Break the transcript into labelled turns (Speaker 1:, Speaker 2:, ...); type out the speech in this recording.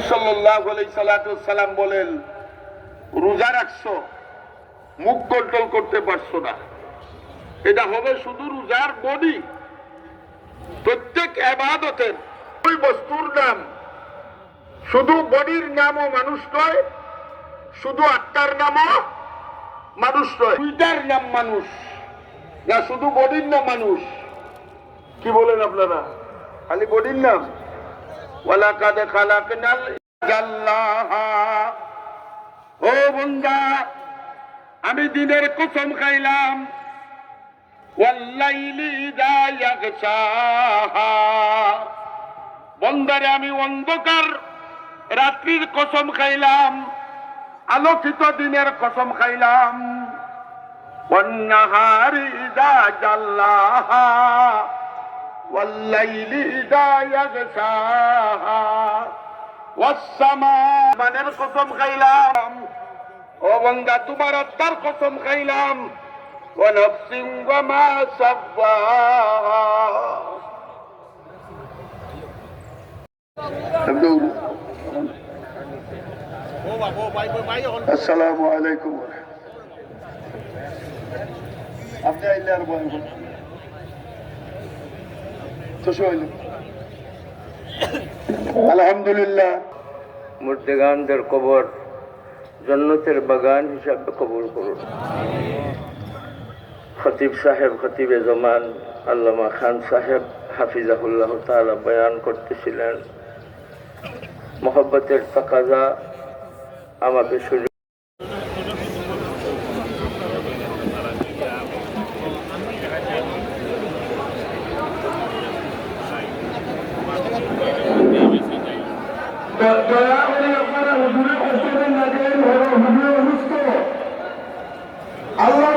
Speaker 1: সাল্লাল্লাহু আলাইহি সাল্লাম বলেন, রোজা রাখছো, মুখ কন্ট্রোল করতে পারছো না, এটা হবে শুধু রোজার বডি। প্রত্যেক ইবাদতের ওই বস্তুর নাম, শুধু বডির নামও মানুষ নয়, শুধু আত্মার নামও মানুষ নয়। দুইটার নাম মানুষ, না শুধু বডির নাম মানুষ। কি বলেন আপনারা? খালি বডির নাম? ওয়ালাকাদ খালাকনাল জাল্লাহা। ও বান্দা, আমি দিনের কসম খাইলাম, ওয়াল্লাইলি ইযা ইয়াগশাহা। বান্দারে আমি অন্ধকার রাত্রির কসম খাইলাম, আলোকিত দিনের কসম খাইলাম। ওয়ান্নাহারি ইযা জাল্লাহা ওয়াল্লাইলি ইযা ইয়াগশাহা ওয়াস-সামানের কসম খাইলাম। ও বান্দা, তোমার আত্মার কসম খাইলাম। ওয়া নাফসিন ওয়া মা সাওয়াহা। আসসালামু আলাইকুম। আপনি আইলে আর বলেন আলহামদুলিল্লাহ। মুর্দেগানদের কবর জান্নাতের বাগান হিসাবে কবুল করুন। খতিব সাহেব, খতিবে জমান আল্লামা খান সাহেব হাফিজাহুল্লাহ তাআলা বয়ান করতেছিলেন। মোহব্বতের তাকাজা আমাকে সুযোগ দয়া করে আপনারা হুজুরের কষ্ট না, যে হুজুরে অসুস্থ, আল্লাহ